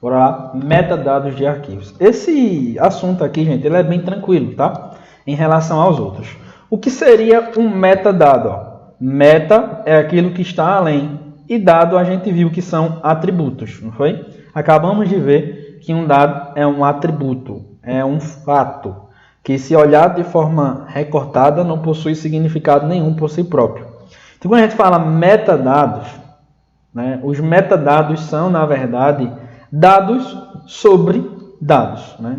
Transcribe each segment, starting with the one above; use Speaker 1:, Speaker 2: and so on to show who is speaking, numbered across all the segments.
Speaker 1: Bora lá, metadados de arquivos. Esse assunto aqui, gente, ele é bem tranquilo, tá? Em relação aos outros. O que seria um metadado? Ó? Meta é aquilo que está além. E dado a gente viu que são atributos, não foi? Acabamos de ver que um dado é um atributo, é um fato, que se olhado de forma recortada não possui significado nenhum por si próprio. Então quando a gente fala metadados, né, os metadados são, na verdade, dados sobre dados. Né?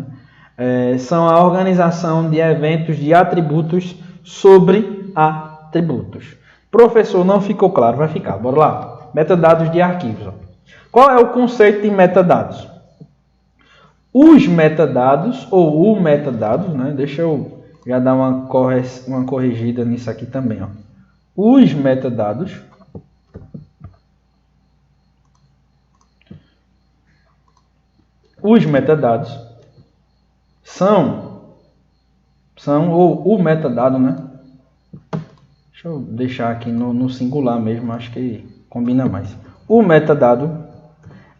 Speaker 1: São a organização de eventos de atributos sobre atributos. Professor, não ficou claro, vai ficar, bora lá. Metadados de arquivos. Ó. Qual é o conceito de metadados? Os metadados, ou o metadados, né? Deixa eu já dar uma corrigida nisso aqui também. Ó. Os metadados são ou o metadado, né? Deixa eu deixar aqui no singular mesmo, acho que combina mais. O metadado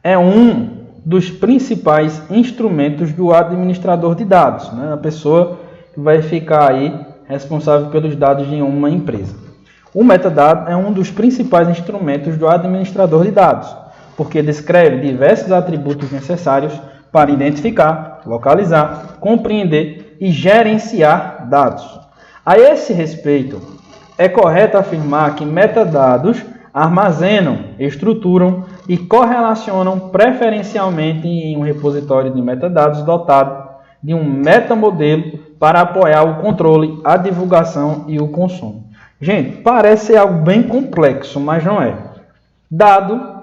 Speaker 1: é um dos principais instrumentos do administrador de dados, né? A pessoa que vai ficar aí responsável pelos dados de uma empresa. O metadado é um dos principais instrumentos do administrador de dados, porque descreve diversos atributos necessários para identificar, localizar, compreender e gerenciar dados. A esse respeito, é correto afirmar que metadados armazenam, estruturam e correlacionam preferencialmente em um repositório de metadados dotado de um metamodelo para apoiar o controle, a divulgação e o consumo. Gente, parece ser algo bem complexo, mas não é. Dado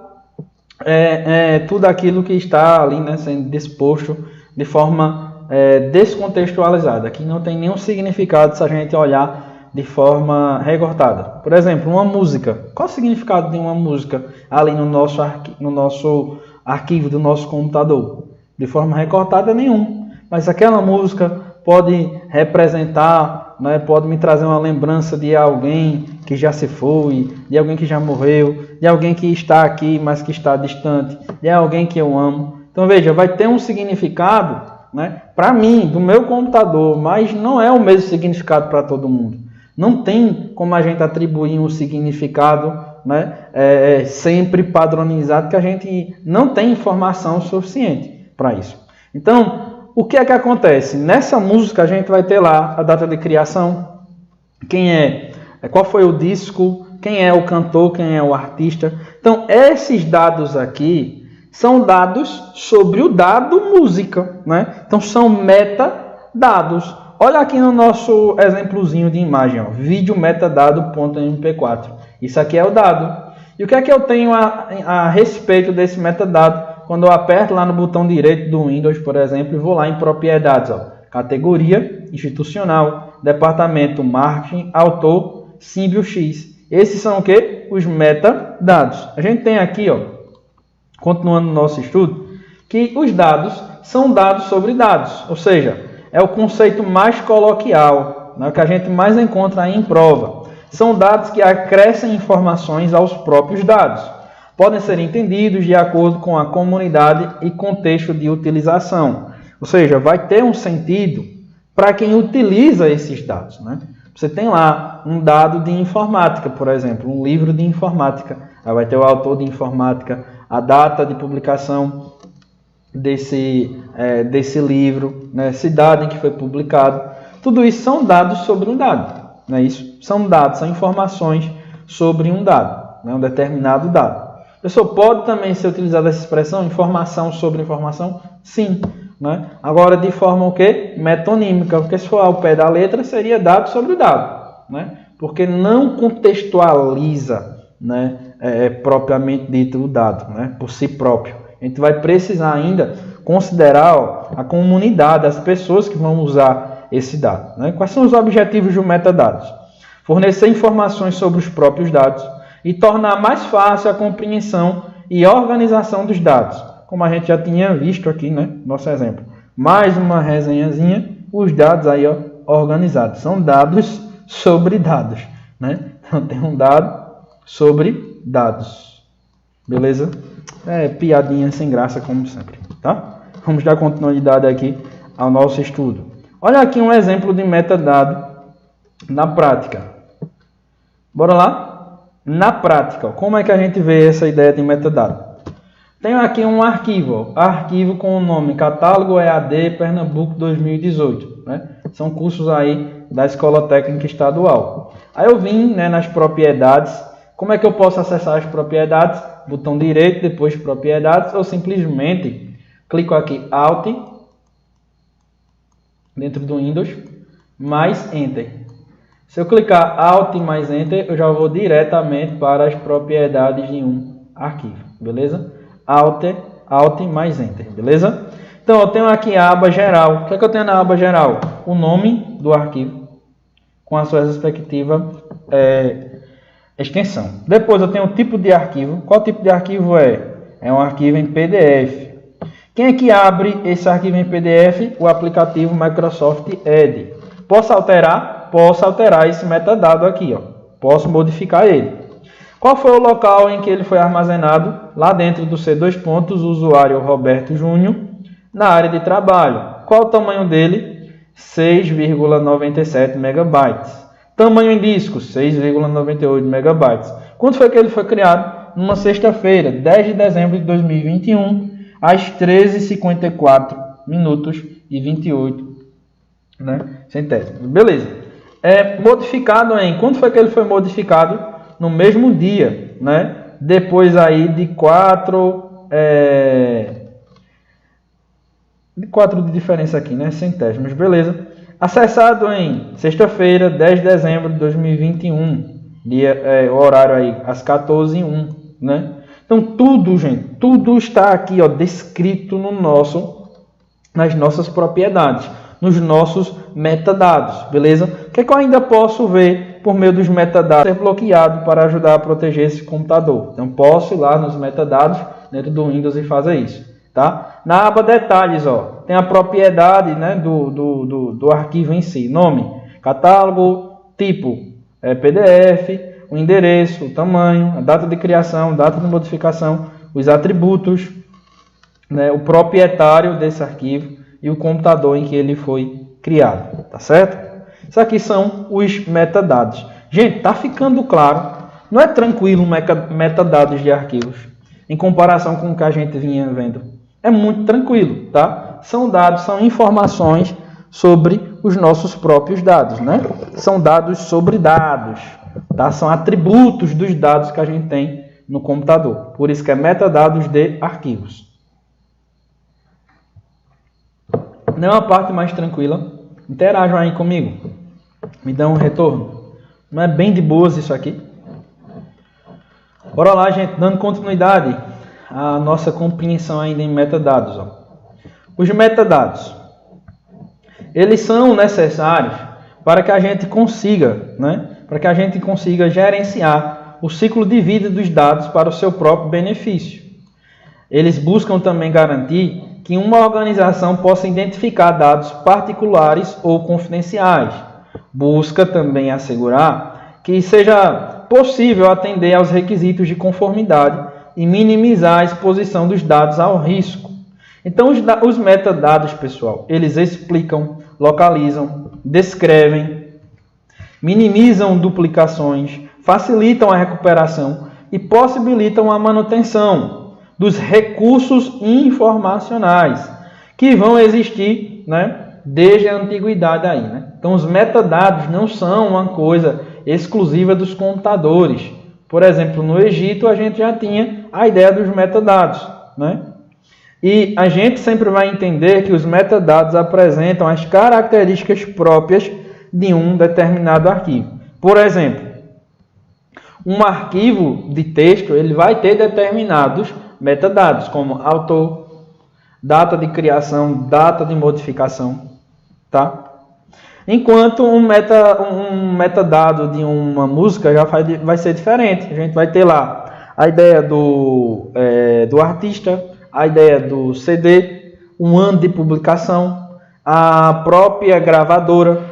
Speaker 1: é tudo aquilo que está ali, né, sendo disposto de forma descontextualizada. Aqui não tem nenhum significado se a gente olhar de forma recortada. Por exemplo, uma música. Qual o significado de uma música ali no nosso arquivo do nosso computador? De forma recortada, nenhum. Mas aquela música pode representar, né, pode me trazer uma lembrança de alguém que já se foi, de alguém que já morreu, de alguém que está aqui, mas que está distante, de alguém que eu amo. Então veja, vai ter um significado, né, para mim, do meu computador, mas não é o mesmo significado para todo mundo. Não tem como a gente atribuir um significado, né, sempre padronizado, que a gente não tem informação suficiente para isso. Então, o que é que acontece? Nessa música a gente vai ter lá a data de criação, qual foi o disco, quem é o cantor, quem é o artista. Então, esses dados aqui são dados sobre o dado música, né? Então, são metadados. Olha aqui no nosso exemplozinho de imagem, ó, vídeo metadado.mp4. Isso aqui é o dado. E o que é que eu tenho a respeito desse metadado? Quando eu aperto lá no botão direito do Windows, por exemplo, e vou lá em propriedades, ó, categoria, institucional, departamento, marketing, autor, símbolo X. Esses são o quê? Os metadados. A gente tem aqui, ó, continuando o nosso estudo, que os dados são dados sobre dados, ou seja, é o conceito mais coloquial, né, que a gente mais encontra aí em prova. São dados que acrescem informações aos próprios dados. Podem ser entendidos de acordo com a comunidade e contexto de utilização. Ou seja, vai ter um sentido para quem utiliza esses dados. Né? Você tem lá um dado de informática, por exemplo, um livro de informática. Aí vai ter o autor de informática, a data de publicação desse livro, né, cidade em que foi publicado. Tudo isso são dados sobre um dado, não é isso? São dados, são informações sobre um dado, né, um determinado dado. Pessoal, pode também ser utilizada essa expressão, informação sobre informação? Sim. Né? Agora, de forma o quê? Metonímica, porque se for ao pé da letra, seria dado sobre o dado, né? Porque não contextualiza, né, propriamente dito o dado, né, por si próprio. A gente vai precisar ainda considerar a comunidade, as pessoas que vão usar esse dado. Né? Quais são os objetivos do metadados? Fornecer informações sobre os próprios dados e tornar mais fácil a compreensão e organização dos dados. Como a gente já tinha visto aqui, né? Nosso exemplo. Mais uma resenhazinha, os dados aí, ó, organizados. São dados sobre dados. Né? Então tem um dado sobre dados. Beleza? Piadinha sem graça, como sempre. tá? Vamos dar continuidade aqui ao nosso estudo. Olha aqui um exemplo de metadado na prática. Bora lá? Na prática, como é que a gente vê essa ideia de metadado? Tenho aqui um arquivo, arquivo com o nome Catálogo EAD Pernambuco 2018, né? São cursos aí da Escola Técnica Estadual. Aí eu vim, né, nas propriedades. Como é que eu posso acessar as propriedades? Botão direito, depois propriedades, ou simplesmente clico aqui Alt, dentro do Windows, mais Enter. Se eu clicar Alt mais Enter, eu já vou diretamente para as propriedades de um arquivo, beleza? Alt mais Enter, beleza? Então eu tenho aqui a aba geral. O que é que eu tenho na aba geral? O nome do arquivo, com a sua respectiva extensão. Depois eu tenho o tipo de arquivo. Qual tipo de arquivo é? É um arquivo em PDF. Quem é que abre esse arquivo em PDF? O aplicativo Microsoft Edge. Posso alterar? Posso alterar esse metadado aqui, ó. Posso modificar ele. Qual foi o local em que ele foi armazenado? Lá dentro do C2 pontos, usuário Roberto Júnior, na área de trabalho. Qual o tamanho dele? 6,97 megabytes. Tamanho em disco, 6,98 megabytes. Quando foi que ele foi criado? Numa sexta-feira, 10 de dezembro de 2021, às 13h54 minutos e 28, né, centésimos. Beleza. Modificado em... Quando foi que ele foi modificado? No mesmo dia, né? Depois aí de 4 de diferença aqui, né? Centésimos, beleza. Acessado em sexta-feira, 10 de dezembro de 2021, dia, horário aí às 14h01, né? Então tudo, gente, tudo está aqui, ó, descrito nas nossas propriedades, nos nossos metadados, beleza? O que é que eu ainda posso ver por meio dos metadados? Ser bloqueado para ajudar a proteger esse computador. Então posso ir lá nos metadados dentro do Windows e fazer isso, tá? Na aba detalhes, ó, tem a propriedade, né, do arquivo em si. Nome, catálogo, tipo, PDF, o endereço, o tamanho, a data de criação, data de modificação, os atributos, né, o proprietário desse arquivo e o computador em que ele foi criado, tá certo? Isso aqui são os metadados. Gente, tá ficando claro? Não é tranquilo metadados de arquivos em comparação com o que a gente vinha vendo. É muito tranquilo, tá? São dados, são informações sobre os nossos próprios dados, né? São dados sobre dados, tá? São atributos dos dados que a gente tem no computador. Por isso que é metadados de arquivos. Não é uma parte mais tranquila? Interajam aí comigo. Me dão um retorno. Não é bem de boas isso aqui? Bora lá, gente. Dando continuidade à nossa compreensão ainda em metadados. Ó. Os metadados, eles são necessários para que a gente consiga, né? Para que a gente consiga gerenciar o ciclo de vida dos dados para o seu próprio benefício. Eles buscam também garantir que uma organização possa identificar dados particulares ou confidenciais. Busca também assegurar que seja possível atender aos requisitos de conformidade e minimizar a exposição dos dados ao risco. Então, os metadados, pessoal, eles explicam, localizam, descrevem, minimizam duplicações, facilitam a recuperação e possibilitam a manutenção dos recursos informacionais que vão existir, né, desde a antiguidade aí, né? Então os metadados não são uma coisa exclusiva dos computadores. Por exemplo, no Egito a gente já tinha a ideia dos metadados, né? E a gente sempre vai entender que os metadados apresentam as características próprias de um determinado arquivo. Por exemplo, um arquivo de texto ele vai ter determinados metadados, como autor, data de criação, data de modificação, tá? Enquanto um metadado de uma música já vai ser diferente. A gente vai ter lá a ideia do artista, a ideia do CD, um ano de publicação, a própria gravadora,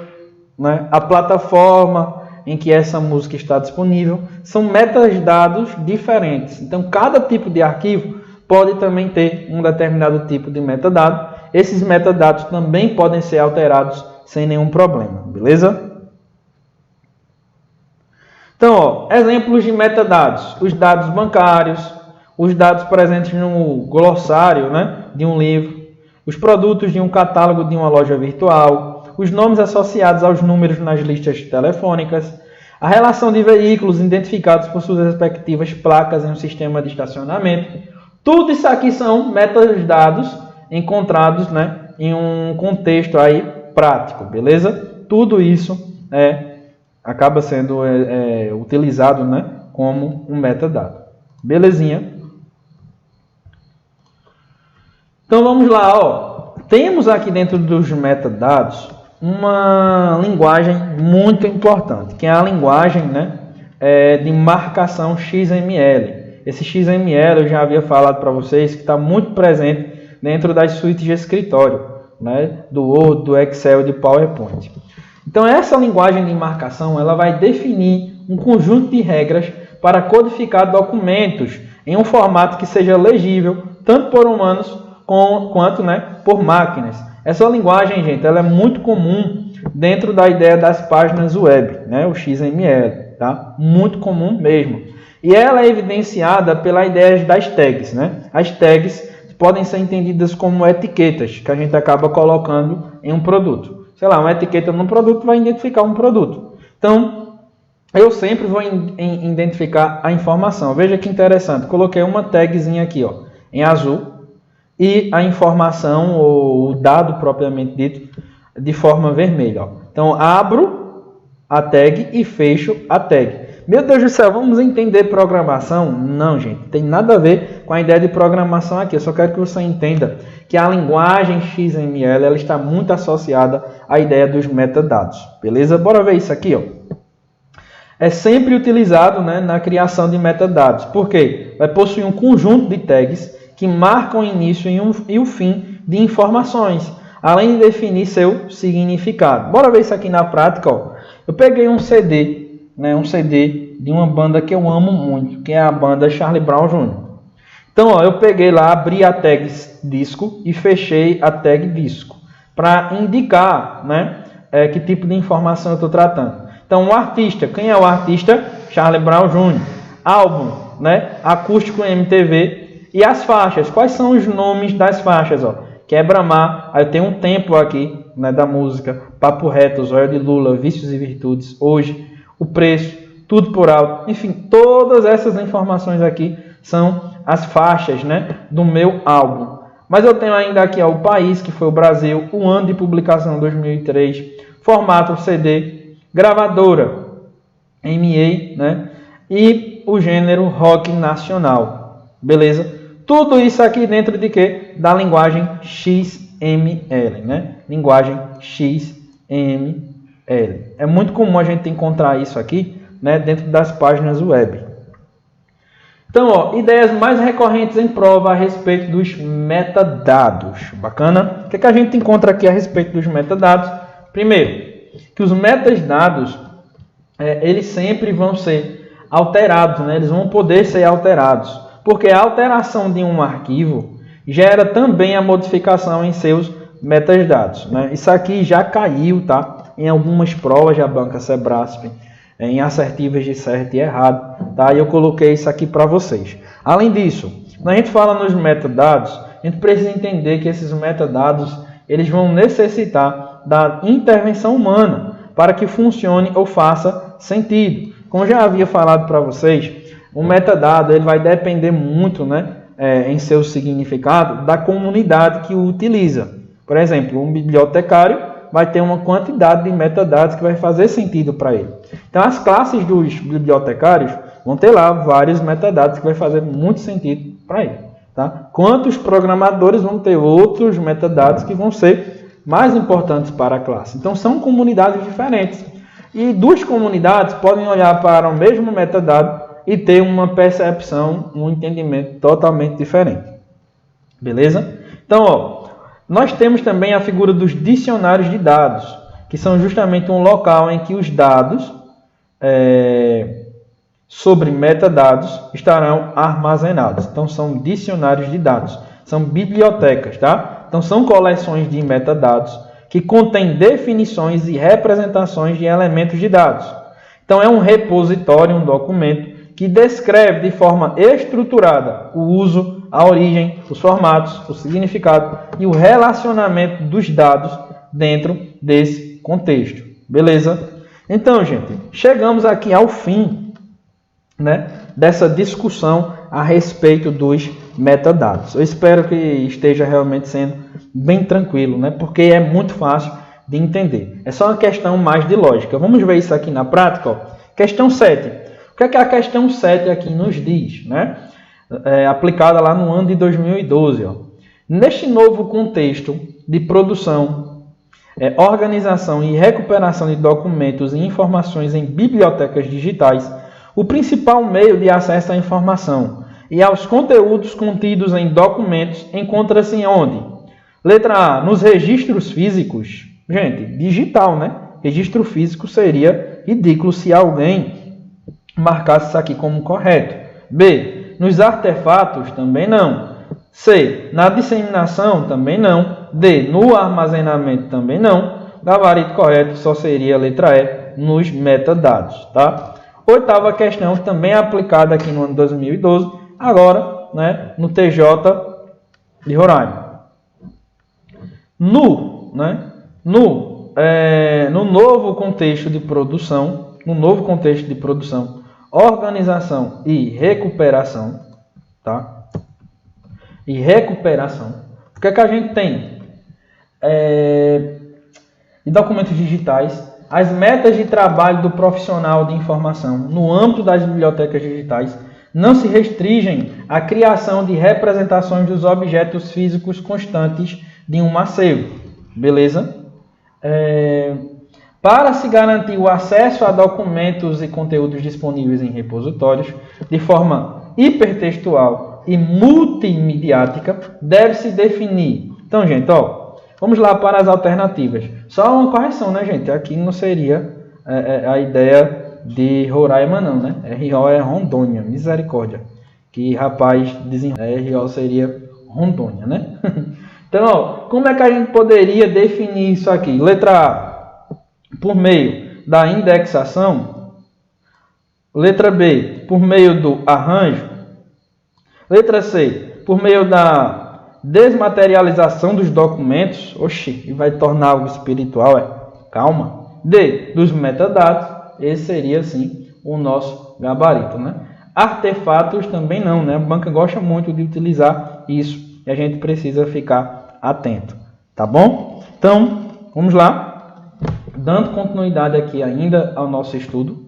Speaker 1: né? A plataforma em que essa música está disponível. São metadados diferentes. Então, cada tipo de arquivo pode também ter um determinado tipo de metadado. Esses metadados também podem ser alterados sem nenhum problema, beleza? Então, exemplos de metadados. Os dados bancários, os dados presentes no glossário, né, de um livro, os produtos de um catálogo de uma loja virtual, os nomes associados aos números nas listas telefônicas, a relação de veículos identificados por suas respectivas placas em um sistema de estacionamento. Tudo isso aqui são metadados encontrados, né, em um contexto aí prático, beleza? Tudo isso acaba sendo utilizado, né, como um metadado. Belezinha? Então vamos lá, ó. Temos aqui dentro dos metadados uma linguagem muito importante, que é a linguagem, né, de marcação XML. Esse XML eu já havia falado para vocês que está muito presente dentro das suítes de escritório, né, do Word, do Excel e do PowerPoint. Então essa linguagem de marcação ela vai definir um conjunto de regras para codificar documentos em um formato que seja legível tanto por humanos quanto, né, por máquinas. Essa linguagem, gente, ela é muito comum dentro da ideia das páginas web, né, o XML, tá? Muito comum mesmo. E ela é evidenciada pela ideia das tags, né? As tags podem ser entendidas como etiquetas que a gente acaba colocando em um produto. Sei lá, uma etiqueta num produto vai identificar um produto. Então, eu sempre vou identificar a informação. Veja que interessante. Coloquei uma tagzinha aqui, ó, em azul. E a informação, ou o dado propriamente dito, de forma vermelha. Ó. Então, abro a tag e fecho a tag. Meu Deus do céu, vamos entender programação? Não, gente, tem nada a ver com a ideia de programação aqui. Eu só quero que você entenda que a linguagem XML ela está muito associada à ideia dos metadados. Beleza? Bora ver isso aqui, ó. É sempre utilizado, né, na criação de metadados. Por quê? Vai possuir um conjunto de tags que marcam o início e o fim de informações, além de definir seu significado. Bora ver isso aqui na prática. Ó. Eu peguei um CD, né, um CD de uma banda que eu amo muito, que é a banda Charlie Brown Jr. Então, ó, eu peguei lá, abri a tag disco e fechei a tag disco, para indicar, né, que tipo de informação eu estou tratando. Então, o artista, quem é o artista? Charlie Brown Jr. Álbum, né, acústico MTV. E as faixas, quais são os nomes das faixas? Ó? Quebra-mar, aí eu tenho um tempo aqui, né, da música, Papo Reto, Zóio de Lula, Vícios e Virtudes, Hoje, O Preço, Tudo por Alto. Enfim, todas essas informações aqui são as faixas, né, do meu álbum. Mas eu tenho ainda aqui ó, o país, que foi o Brasil, o ano de publicação 2003, formato CD, gravadora, MA, né, e o gênero rock nacional. Beleza? Tudo isso aqui dentro de quê? Da linguagem XML, né? Linguagem XML. É muito comum a gente encontrar isso aqui, né, dentro das páginas web. Então, ó, ideias mais recorrentes em prova a respeito dos metadados. Bacana? O que a gente encontra aqui a respeito dos metadados? Primeiro, que os metadados, eles sempre vão ser alterados, né? Eles vão poder ser alterados. Porque a alteração de um arquivo gera também a modificação em seus metadados, né? Isso aqui já caiu, tá? Em algumas provas da banca Sebrasp, em assertivas de certo e errado, tá? E eu coloquei isso aqui para vocês. Além disso, quando a gente fala nos metadados, a gente precisa entender que esses metadados eles vão necessitar da intervenção humana para que funcione ou faça sentido. Como eu já havia falado para vocês, o metadado ele vai depender muito, né, em seu significado da comunidade que o utiliza. Por exemplo, um bibliotecário vai ter uma quantidade de metadados que vai fazer sentido para ele. Então, as classes dos bibliotecários vão ter lá vários metadados que vai fazer muito sentido para ele. Tá? Quanto os programadores vão ter outros metadados que vão ser mais importantes para a classe. Então, são comunidades diferentes. E duas comunidades podem olhar para o mesmo metadado e ter uma percepção, um entendimento totalmente diferente. Beleza? Então, ó, nós temos também a figura dos dicionários de dados, que são justamente um local em que os dados sobre metadados estarão armazenados. Então, são dicionários de dados, são bibliotecas, tá? Então, são coleções de metadados que contêm definições e representações de elementos de dados. Então, é um repositório, um documento que descreve de forma estruturada o uso, a origem, os formatos, o significado e o relacionamento dos dados dentro desse contexto. Beleza? Então, gente, chegamos aqui ao fim, né, dessa discussão a respeito dos metadados. Eu espero que esteja realmente sendo bem tranquilo, né, porque é muito fácil de entender. É só uma questão mais de lógica. Vamos ver isso aqui na prática. Ó. Questão 7. O que é que a questão 7 aqui nos diz? Né? Aplicada lá no ano de 2012. Ó. Neste novo contexto de produção, organização e recuperação de documentos e informações em bibliotecas digitais, o principal meio de acesso à informação e aos conteúdos contidos em documentos encontra-se onde? Letra A, nos registros físicos. Gente, digital, né? Registro físico seria ridículo se alguém marcasse isso aqui como correto. B, nos artefatos, também não. C, na disseminação, também não. D, no armazenamento, também não. Gabarito correto só seria a letra E, nos metadados, tá? Oitava questão, também aplicada aqui no ano de 2012, agora, né, no TJ de Roraima. No novo contexto de produção, organização e recuperação, tá? E recuperação. O que é que a gente tem? Em documentos digitais, as metas de trabalho do profissional de informação no âmbito das bibliotecas digitais não se restringem à criação de representações dos objetos físicos constantes de um acervo. Beleza? Para se garantir o acesso a documentos e conteúdos disponíveis em repositórios de forma hipertextual e multimediática, deve-se definir. Então, gente, ó, vamos lá para as alternativas. Só uma correção, né, gente? Aqui não seria a ideia de Roraima, não, né? RO é Rondônia, misericórdia. Que rapaz, RO seria Rondônia, né? Então, ó, como é que a gente poderia definir isso aqui? Letra A, por meio da indexação. Letra B, por meio do arranjo. Letra C, por meio da desmaterialização dos documentos. Oxi, e vai tornar algo espiritual, calma. D, dos metadados. Esse seria, sim, o nosso gabarito, né? Artefatos também não, né? A banca gosta muito de utilizar isso e a gente precisa ficar atento, tá bom? Então, vamos lá. Dando continuidade aqui ainda ao nosso estudo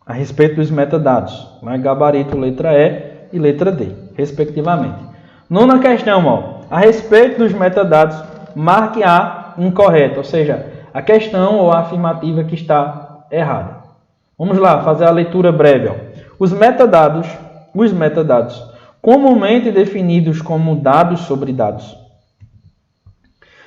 Speaker 1: a respeito dos metadados, né? Gabarito letra E e letra D, respectivamente. Nona questão, ó, a respeito dos metadados, marque A incorreta, ou seja, a questão ou a afirmativa que está errada. Vamos lá, fazer a leitura breve. Ó. Os metadados, comumente definidos como dados sobre dados,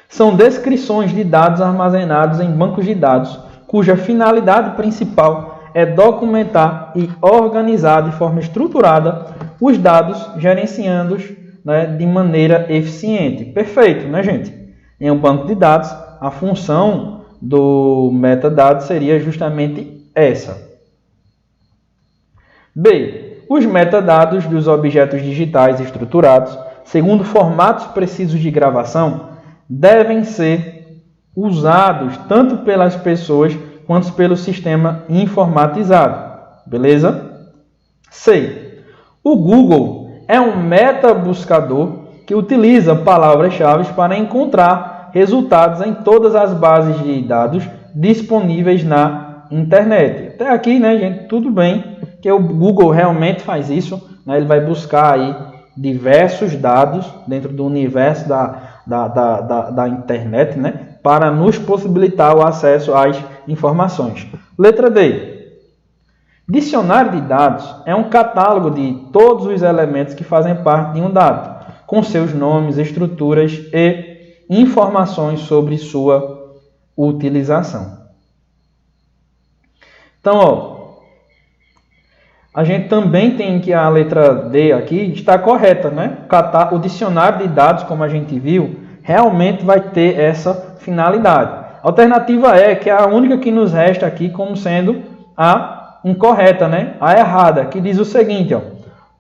Speaker 1: são descrições de dados armazenados em bancos de dados, cuja finalidade principal é documentar e organizar de forma estruturada os dados, gerenciando-os, né, de maneira eficiente. Perfeito, né, gente? Em um banco de dados, a função do metadado seria justamente essa. B. Os metadados dos objetos digitais estruturados, segundo formatos precisos de gravação, devem ser usados tanto pelas pessoas quanto pelo sistema informatizado. Beleza? C. O Google é um metabuscador que utiliza palavras-chave para encontrar resultados em todas as bases de dados disponíveis na internet. Até aqui, né, gente, tudo bem, que o Google realmente faz isso, né? Ele vai buscar aí diversos dados dentro do universo da internet, né, para nos possibilitar o acesso às informações. Letra D. Dicionário de dados é um catálogo de todos os elementos que fazem parte de um dado, com seus nomes, estruturas e informações sobre sua utilização. Então, ó, a gente também tem que a letra D aqui está correta, né? O dicionário de dados, como a gente viu, realmente vai ter essa finalidade. A alternativa E, que é a única que nos resta aqui como sendo a incorreta, né? A errada, que diz o seguinte, ó: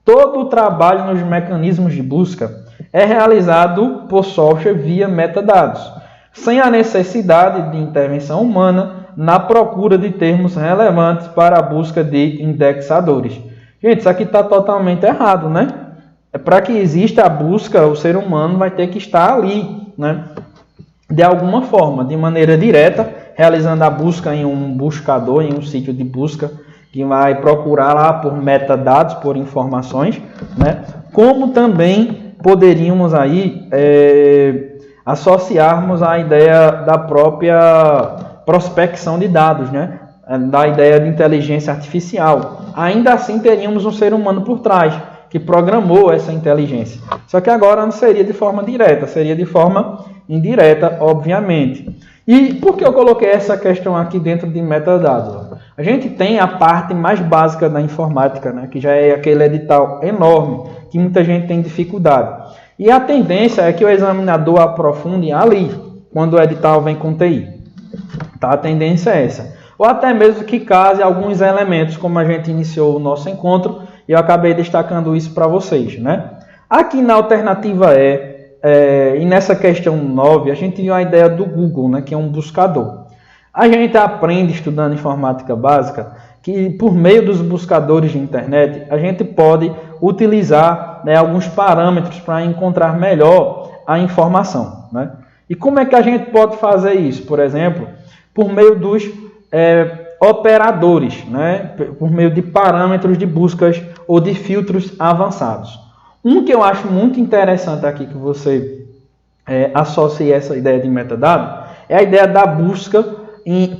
Speaker 1: todo o trabalho nos mecanismos de busca é realizado por software via metadados, sem a necessidade de intervenção humana na procura de termos relevantes para a busca de indexadores. Gente, isso aqui está totalmente errado, né? Para que exista a busca, o ser humano vai ter que estar ali, né? De alguma forma, de maneira direta, realizando a busca em um buscador, em um sítio de busca, que vai procurar lá por metadados, por informações, né? Como também poderíamos aí associarmos a ideia da própria prospecção de dados, né? Da ideia de inteligência artificial. Ainda assim teríamos um ser humano por trás, que programou essa inteligência. Só que agora não seria de forma direta, seria de forma indireta, obviamente. E por que eu coloquei essa questão aqui dentro de metadados? A gente tem a parte mais básica da informática, né? Que já é aquele edital enorme, que muita gente tem dificuldade. E a tendência é que o examinador aprofunde ali, quando o edital vem com TI. Tá? A tendência é essa. Ou até mesmo que case alguns elementos, como a gente iniciou o nosso encontro, e eu acabei destacando isso para vocês, né? Aqui na alternativa e nessa questão 9, a gente viu a ideia do Google, né? Que é um buscador. A gente aprende, estudando informática básica, que por meio dos buscadores de internet, a gente pode utilizar, né, alguns parâmetros para encontrar melhor a informação, né? E como é que a gente pode fazer isso? Por exemplo, por meio dos operadores, né? Por meio de parâmetros de buscas ou de filtros avançados. Um que eu acho muito interessante aqui que você associe essa ideia de metadado é a ideia da busca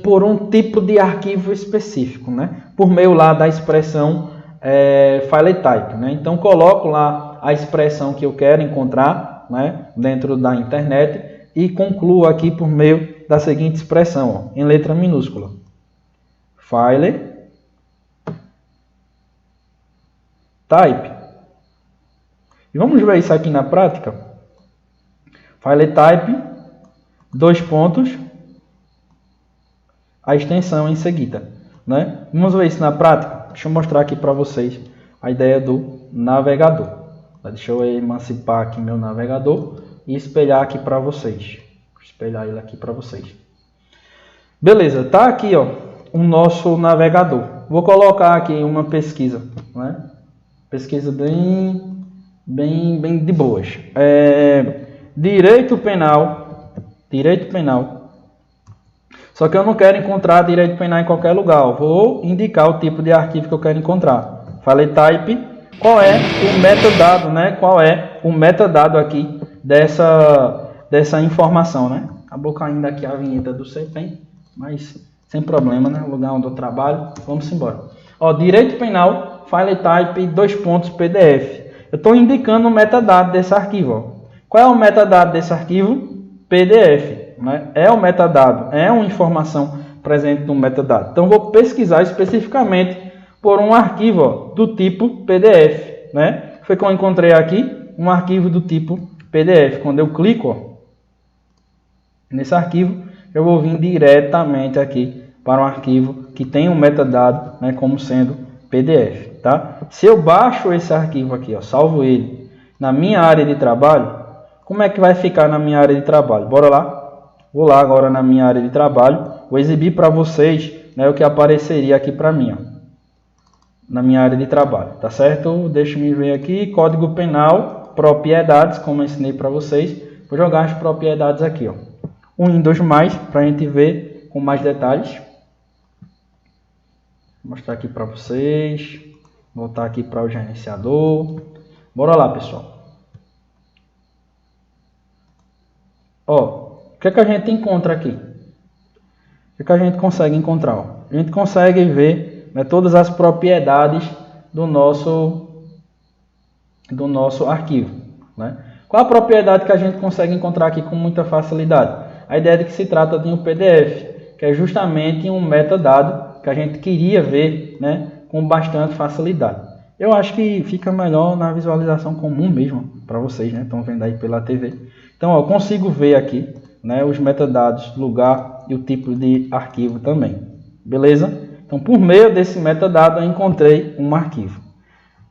Speaker 1: por um tipo de arquivo específico, né? Por meio lá da expressão file type, né? Então coloco lá a expressão que eu quero encontrar, né, dentro da internet e concluo aqui por meio da seguinte expressão, ó, em letra minúscula: file type. E vamos ver isso aqui na prática. File type, dois pontos, a extensão em seguida, né? Vamos ver isso na prática. Deixa eu mostrar aqui para vocês a ideia do navegador. Deixa eu emancipar aqui meu navegador e espelhar aqui para vocês. Vou espelhar ele aqui para vocês. Beleza, tá aqui, ó, o nosso navegador. Vou colocar aqui uma pesquisa, né? Pesquisa bem de boas. Direito penal. Só que eu não quero encontrar direito penal em qualquer lugar. Eu vou indicar o tipo de arquivo que eu quero encontrar. File type. Qual é o metadado, né? Qual é o metadado aqui dessa informação, né? Acabou caindo aqui a vinheta do CPEM, mas sem problema, né? O lugar onde eu trabalho. Vamos embora. Ó, direito penal, file type, dois pontos, PDF. Eu estou indicando o metadado desse arquivo. Ó. Qual é o metadado desse arquivo? PDF. Né? É o metadado, é uma informação presente no metadado. Então, vou pesquisar especificamente por um arquivo, ó, do tipo PDF. Né? Foi que eu encontrei aqui um arquivo do tipo PDF. Quando eu clico, ó, nesse arquivo, eu vou vir diretamente aqui para um arquivo que tem um metadado, né, como sendo PDF. Tá? Se eu baixo esse arquivo aqui, ó, salvo ele na minha área de trabalho, como é que vai ficar na minha área de trabalho? Bora lá? Vou lá agora na minha área de trabalho, vou exibir para vocês, né, o que apareceria aqui para mim, ó, na minha área de trabalho, tá certo? Deixa eu ver aqui, Código Penal, propriedades, como eu ensinei para vocês. Vou jogar as propriedades aqui, ó. O Windows+, para a gente ver com mais detalhes. Vou mostrar aqui para vocês, voltar aqui para o gerenciador. Bora lá, pessoal. Ó, o que é que a gente encontra aqui? O que é que a gente consegue encontrar? Ó? A gente consegue ver, né, todas as propriedades do nosso arquivo. Né? Qual a propriedade que a gente consegue encontrar aqui com muita facilidade? A ideia de que se trata de um PDF, que é justamente um metadado que a gente queria ver, né, com bastante facilidade. Eu acho que fica melhor na visualização comum mesmo, para vocês, né? Estão vendo aí pela TV. Então, ó, eu consigo ver aqui, né, os metadados, lugar e o tipo de arquivo também. Beleza? Então, por meio desse metadado, eu encontrei um arquivo.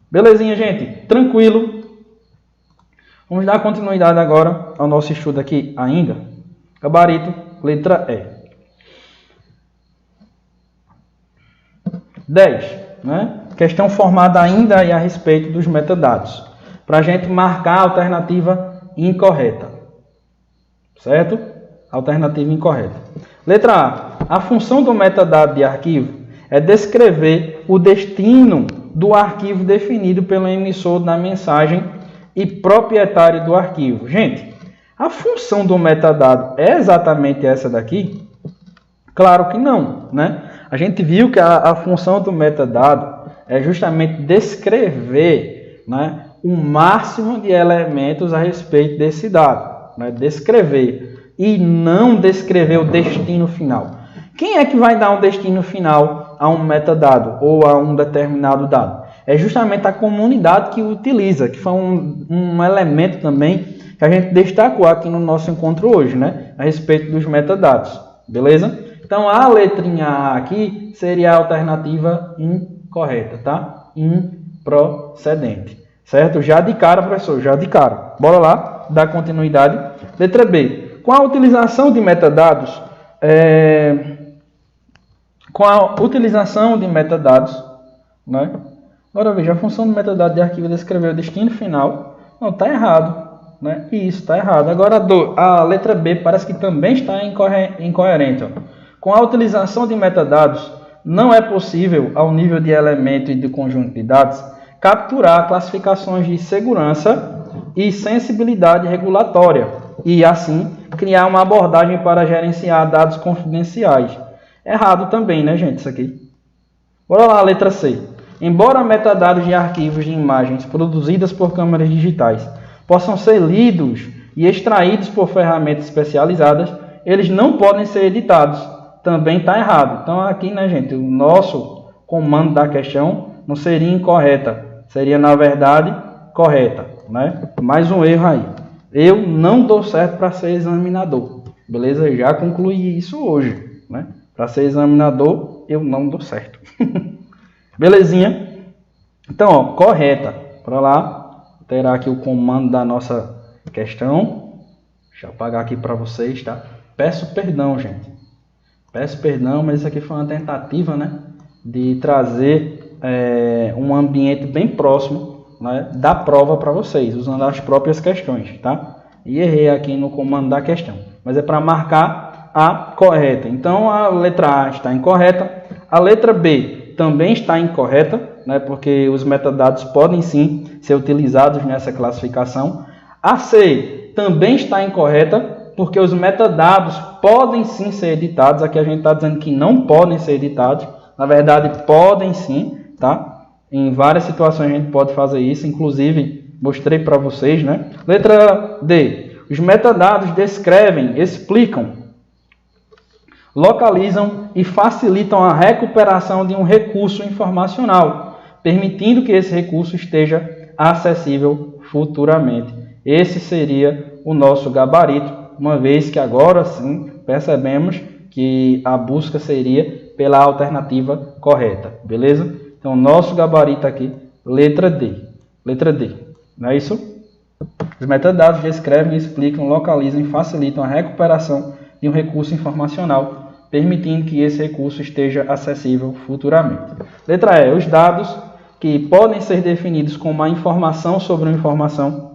Speaker 1: Belezinha, gente? Tranquilo? Vamos dar continuidade agora ao nosso estudo aqui ainda. Gabarito, letra E. 10, né? Questão formada ainda aí a respeito dos metadados. Para a gente marcar a alternativa incorreta. Certo? Alternativa incorreta. Letra A. A função do metadado de arquivo é descrever o destino do arquivo definido pelo emissor da mensagem e proprietário do arquivo. Gente, a função do metadado é exatamente essa daqui? Claro que não, né? A gente viu que a função do metadado é justamente descrever, né, o máximo de elementos a respeito desse dado. Né? Descrever e não descrever o destino final. Quem é que vai dar um destino final a um metadado ou a um determinado dado? É justamente a comunidade que utiliza, que foi um elemento também que a gente destacou aqui no nosso encontro hoje, né? A respeito dos metadados. Beleza? Então, a letrinha A aqui seria a alternativa incorreta, tá? Improcedente. Certo? Já de cara, professor, já de cara. Bora lá, dar continuidade. Letra B. Com a utilização de metadados, né? Agora veja, a função do metadado de arquivo é descrever o destino final. Não, está errado. Né? Isso, está errado. Agora a letra B parece que também está incoerente. Ó. Com a utilização de metadados, não é possível, ao nível de elemento e de conjunto de dados, capturar classificações de segurança e sensibilidade regulatória e, assim, criar uma abordagem para gerenciar dados confidenciais. Errado também, né, gente, isso aqui. Bora lá, letra C. Embora metadados de arquivos de imagens produzidas por câmeras digitais possam ser lidos e extraídos por ferramentas especializadas, eles não podem ser editados. Também está errado. Então, aqui, né, gente, o nosso comando da questão não seria incorreta. Seria, na verdade, correta. Né? Mais um erro aí. Eu não dou certo para ser examinador. Beleza? Eu já concluí isso hoje. Né? Para ser examinador, eu não dou certo. Belezinha? Então, ó, correta. Para lá, terá aqui o comando da nossa questão. Deixa eu apagar aqui para vocês, tá? Peço perdão, gente. Peço perdão, mas isso aqui foi uma tentativa, né, de trazer um ambiente bem próximo, né, da prova para vocês, usando as próprias questões, tá? E errei aqui no comando da questão, mas é para marcar a correta. Então, a letra A está incorreta, a letra B também está incorreta, né, porque os metadados podem sim ser utilizados nessa classificação. A C também está incorreta, porque os metadados podem sim ser editados. Aqui a gente está dizendo que não podem ser editados. Na verdade, podem sim, tá? Em várias situações a gente pode fazer isso. Inclusive, mostrei para vocês, né? Letra D. Os metadados descrevem, explicam, localizam e facilitam a recuperação de um recurso informacional, permitindo que esse recurso esteja acessível futuramente. Esse seria o nosso gabarito, uma vez que agora sim percebemos que a busca seria pela alternativa correta, beleza? Então, nosso gabarito aqui, letra D. Letra D, não é isso? Os metadados descrevem, explicam, localizam e facilitam a recuperação de um recurso informacional, permitindo que esse recurso esteja acessível futuramente. Letra E. Os dados que podem ser definidos como a informação sobre uma informação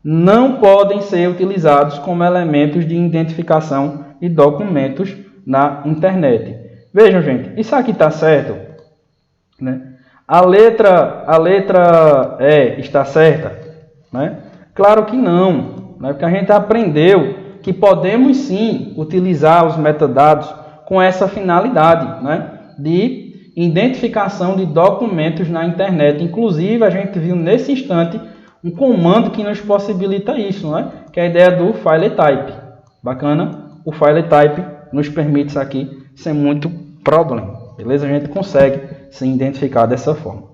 Speaker 1: não podem ser utilizados como elementos de identificação de documentos na internet. Vejam, gente, isso aqui está certo? Né? A letra E está certa? Né? Claro que não, né? Porque a gente aprendeu que podemos sim utilizar os metadados com essa finalidade, né? De identificação de documentos na internet. Inclusive, a gente viu nesse instante um comando que nos possibilita isso, né? Que é a ideia do file type. Bacana? O file type nos permite isso aqui sem muito problema. Beleza? A gente consegue se identificar dessa forma.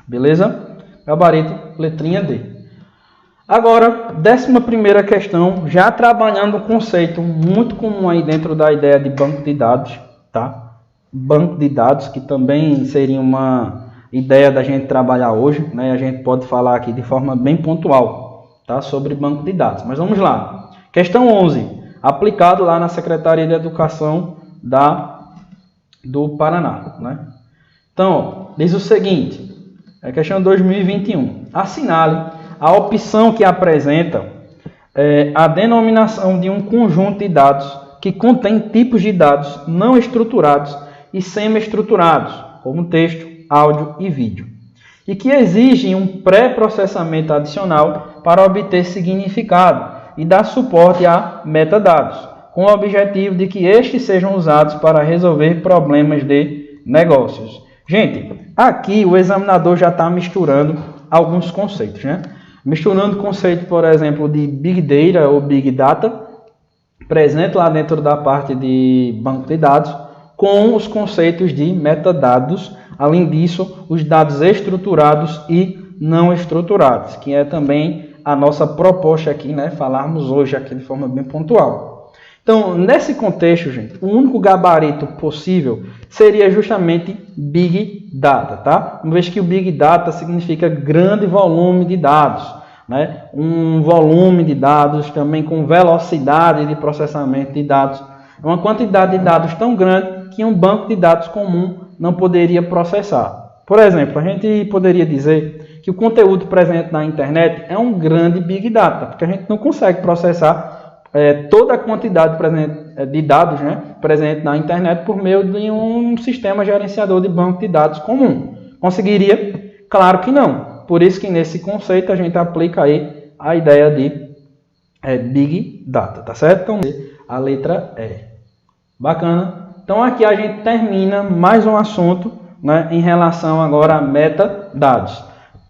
Speaker 1: Beleza? Gabarito, letrinha D. Agora, 11ª questão, já trabalhando um conceito muito comum aí dentro da ideia de banco de dados, tá? Banco de dados, que também seria uma ideia da gente trabalhar hoje, né? A gente pode falar aqui de forma bem pontual, tá? Sobre banco de dados. Mas vamos lá. Questão 11, aplicado lá na Secretaria de Educação do Paraná, né? Então, diz o seguinte, é questão 2021. Assinale a opção que apresenta a denominação de um conjunto de dados que contém tipos de dados não estruturados e semi-estruturados, como texto, áudio e vídeo, e que exigem um pré-processamento adicional para obter significado e dar suporte a metadados, com o objetivo de que estes sejam usados para resolver problemas de negócios. Gente, aqui o examinador já está misturando alguns conceitos, né? Misturando o conceito, por exemplo, de Big Data ou Big Data, presente lá dentro da parte de banco de dados, com os conceitos de metadados. Além disso, os dados estruturados e não estruturados, que é também a nossa proposta aqui, né? Falarmos hoje aqui de forma bem pontual. Então, nesse contexto, gente, o único gabarito possível seria justamente Big Data, tá? Uma vez que o Big Data significa grande volume de dados, né? Um volume de dados também com velocidade de processamento de dados. É uma quantidade de dados tão grande que um banco de dados comum não poderia processar. Por exemplo, a gente poderia dizer que o conteúdo presente na internet é um grande Big Data, porque a gente não consegue processar toda a quantidade de dados, né, presente na internet por meio de um sistema gerenciador de banco de dados comum. Conseguiria? Claro que não. Por isso que nesse conceito a gente aplica aí a ideia de Big Data, tá certo? Então, a letra E. Bacana? Então aqui a gente termina mais um assunto, né, em relação agora a metadados.